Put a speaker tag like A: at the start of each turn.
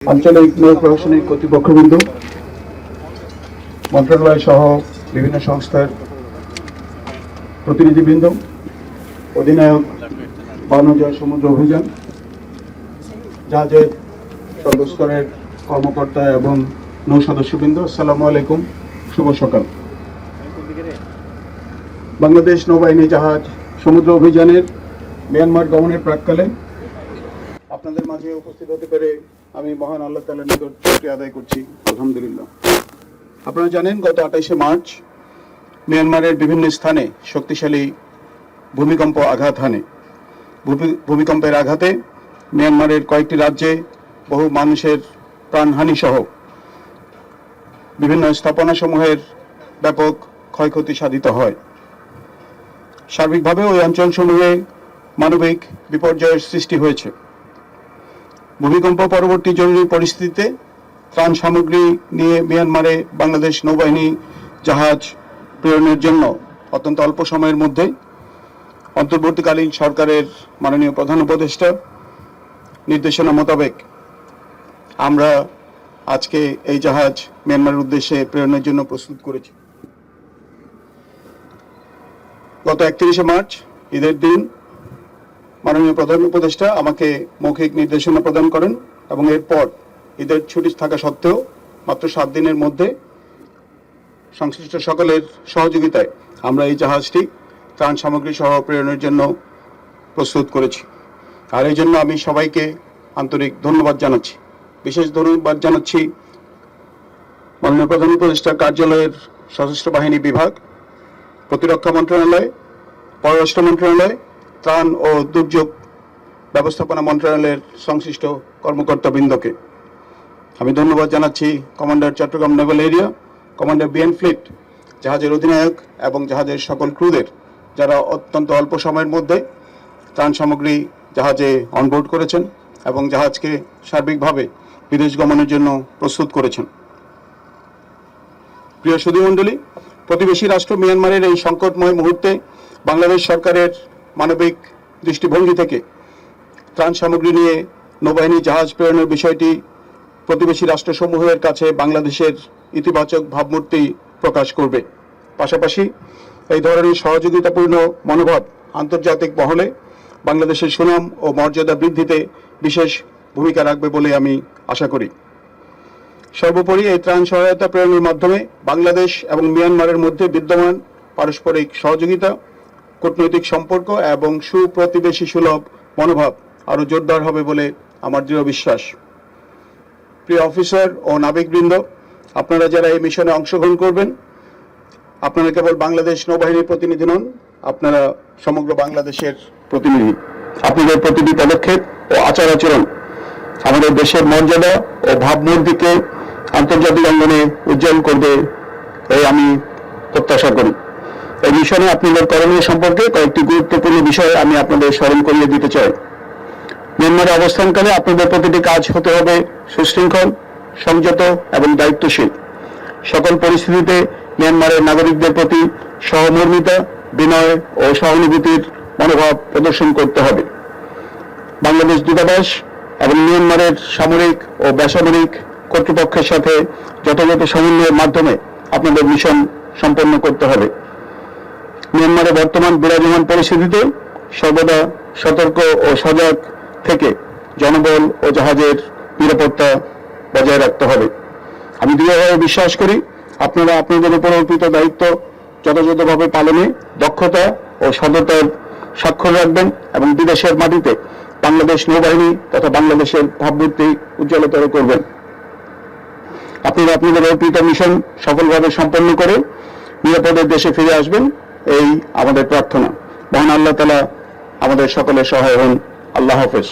A: আঞ্চলিক নৌ প্রশাসনিক কর্তৃপক্ষবৃন্দ, মন্ত্রণালয় সহ বিভিন্ন সংস্থার প্রতিনিধিবৃন্দ, অধিনায়ক বাণিজ্য সমুদ্র অভিযান, জাহাজের সর্বস্তরের কর্মকর্তা এবং নৌ সদস্যবৃন্দ, আসসালামু আলাইকুম, শুভ সকাল। বাংলাদেশ নৌবাহিনী জাহাজ সমুদ্র অভিযানের মিয়ানমার গমনের প্রাক্কালে আপনাদের মাঝে উপস্থিত হতে পেরে আমি মহান আল্লাহ তাআলার নিকট শুকরিয়া আদায় করছি, আলহামদুলিল্লাহ। আপনারা জানেন, গত 28শে মার্চ মিয়ানমারের বিভিন্ন স্থানে শক্তিশালী ভূমিকম্প আঘাত হানে। ভূমিকম্পের আঘাতে মিয়ানমারের কয়েকটি রাজ্যে বহু মানুষের প্রাণহানি সহ বিভিন্ন স্থাপনাসমূহের ব্যাপক ক্ষয়ক্ষতি সাধিত হয়। সার্বিকভাবে ওই অঞ্চলসমূহে মানবিক বিপর্যয়ের সৃষ্টি হয়েছে। ভূমিকম্প পরবর্তী জরুরি পরিস্থিতিতে ত্রাণ সামগ্রী নিয়ে মিয়ানমারে বাংলাদেশ নৌবাহিনী জাহাজ প্রেরণের জন্য অত্যন্ত অল্প সময়ের মধ্যে অন্তর্বর্তীকালীন সরকারের মাননীয় প্রধান উপদেষ্টা নির্দেশনা মোতাবেক আমরা আজকে এই জাহাজ মিয়ানমারের উদ্দেশ্যে প্রেরণের জন্য প্রস্তুত করেছি। গত 31শে মার্চ ঈদের দিন মাননীয় প্রধান উপদেষ্টা আমাকে মৌখিক নির্দেশনা প্রদান করেন এবং এরপর ঈদের ছুটি থাকা সত্ত্বেও মাত্র 7 দিনের মধ্যে সংশ্লিষ্ট সকলের সহযোগিতায় আমরা এই জাহাজটি ত্রাণ সামগ্রী সহ প্রেরণের জন্য প্রস্তুত করেছি। আর এই জন্য আমি সবাইকে আন্তরিক ধন্যবাদ জানাচ্ছি। বিশেষ ধন্যবাদ জানাচ্ছি মাননীয় প্রধান উপদেষ্টার কার্যালয়ের সশস্ত্র বাহিনী বিভাগ, প্রতিরক্ষা মন্ত্রণালয়, পররাষ্ট্র মন্ত্রণালয়, ত্রাণ ও দুর্যোগ ব্যবস্থাপনা মন্ত্রণালয়ের সংশ্লিষ্ট কর্মকর্তাবৃন্দকে। আমি ধন্যবাদ জানাচ্ছি commander Chattogram naval area, commander BN fleet, জাহাজের অধিনায়ক এবং জাহাজের সকল ক্রুদের, যারা অত্যন্ত অল্প সময়ের মধ্যে ত্রাণ সামগ্রী জাহাজে অনবোর্ড করেছেন এবং জাহাজকে সার্বিকভাবে বিদেশ গমনের জন্য প্রস্তুত করেছেন। প্রিয় সুধীমণ্ডলী, প্রতিবেশী রাষ্ট্র মিয়ানমারের এই সংকটময় মুহূর্তে বাংলাদেশ সরকারের মানবিক দৃষ্টিভঙ্গি থেকে ত্রাণ সামগ্রী নিয়ে নৌবাহিনী জাহাজ প্রেরণের বিষয়টি প্রতিবেশী রাষ্ট্রসমূহের কাছে বাংলাদেশের ইতিবাচক ভাবমূর্তি প্রকাশ করবে। পাশাপাশি এই ধরনের সহযোগিতাপূর্ণ মনোভাব আন্তর্জাতিক মহলে বাংলাদেশের সুনাম ও মর্যাদা বৃদ্ধিতে বিশেষ ভূমিকা রাখবে বলে আমি আশা করি। সর্বোপরি এই ত্রাণ সহায়তা প্রেরণের মাধ্যমে বাংলাদেশ এবং মিয়ানমারের মধ্যে বিদ্যমান পারস্পরিক সহযোগিতা, কূটনৈতিক সম্পর্ক এবং সুপ্রতিবেশী সুলভ মনোভাব আরও জোরদার হবে বলে আমার দৃঢ় বিশ্বাস। প্রিয় অফিসার ও নাবিকবৃন্দ, আপনারা যারা এই মিশনে অংশগ্রহণ করবেন, আপনারা কেবল বাংলাদেশ নৌবাহিনীর প্রতিনিধি নন, আপনারা সমগ্র বাংলাদেশের প্রতিনিধি। আপনাদের প্রতিটি পদক্ষেপ ও আচার আচরণ আমাদের দেশের মর্যাদা ও ভাবমূর্তিকে আন্তর্জাতিক অঙ্গনে উজ্জ্বল করবে এই আমি প্রত্যাশা করি। এই মিশনে আপনাদের করণীয় সম্পর্কে কয়েকটি গুরুত্বপূর্ণ বিষয় আমি আপনাদের স্মরণ করিয়ে দিতে চাই। মিয়ানমারে অবস্থানকালে আপনাদের প্রতিটি কাজ হতে হবে সুশৃঙ্খল, সংযত এবং দায়িত্বশীল। সকল পরিস্থিতিতে মিয়ানমারের নাগরিকদের প্রতি সহমর্মিতা, বিনয় ও সহানুভূতির মনোভাব প্রদর্শন করতে হবে। বাংলাদেশ দূতাবাস এবং মিয়ানমারের সামরিক ও বেসামরিক কর্তৃপক্ষের সাথে যথাযথ সমন্বয়ের মাধ্যমে আপনাদের মিশন সম্পন্ন করতে হবে। মিয়ানমারের বর্তমান বিরাজমান পরিস্থিতিতে সর্বদা সতর্ক ও সজাগ থেকে জনবল ও জাহাজের নিরাপত্তা বজায় রাখতে হবে। আমি দৃঢ়ভাবে বিশ্বাস করি আপনারা আপনাদের উপর অর্পিত দায়িত্ব যথাযথভাবে পালনে দক্ষতা ও সততার স্বাক্ষর রাখবেন এবং বিদেশের মাটিতে বাংলাদেশ নৌবাহিনী তথা বাংলাদেশের ভাবমূর্তি উজ্জ্বলতর করবেন। আপনারা আপনাদের অর্পিত মিশন সফলভাবে সম্পন্ন করে নিরাপদে দেশে ফিরে আসবেন, এই আমাদের প্রার্থনা। মহান আল্লাহ তাআলা আমাদের সকলের সহায় হন। আল্লাহ হাফেজ।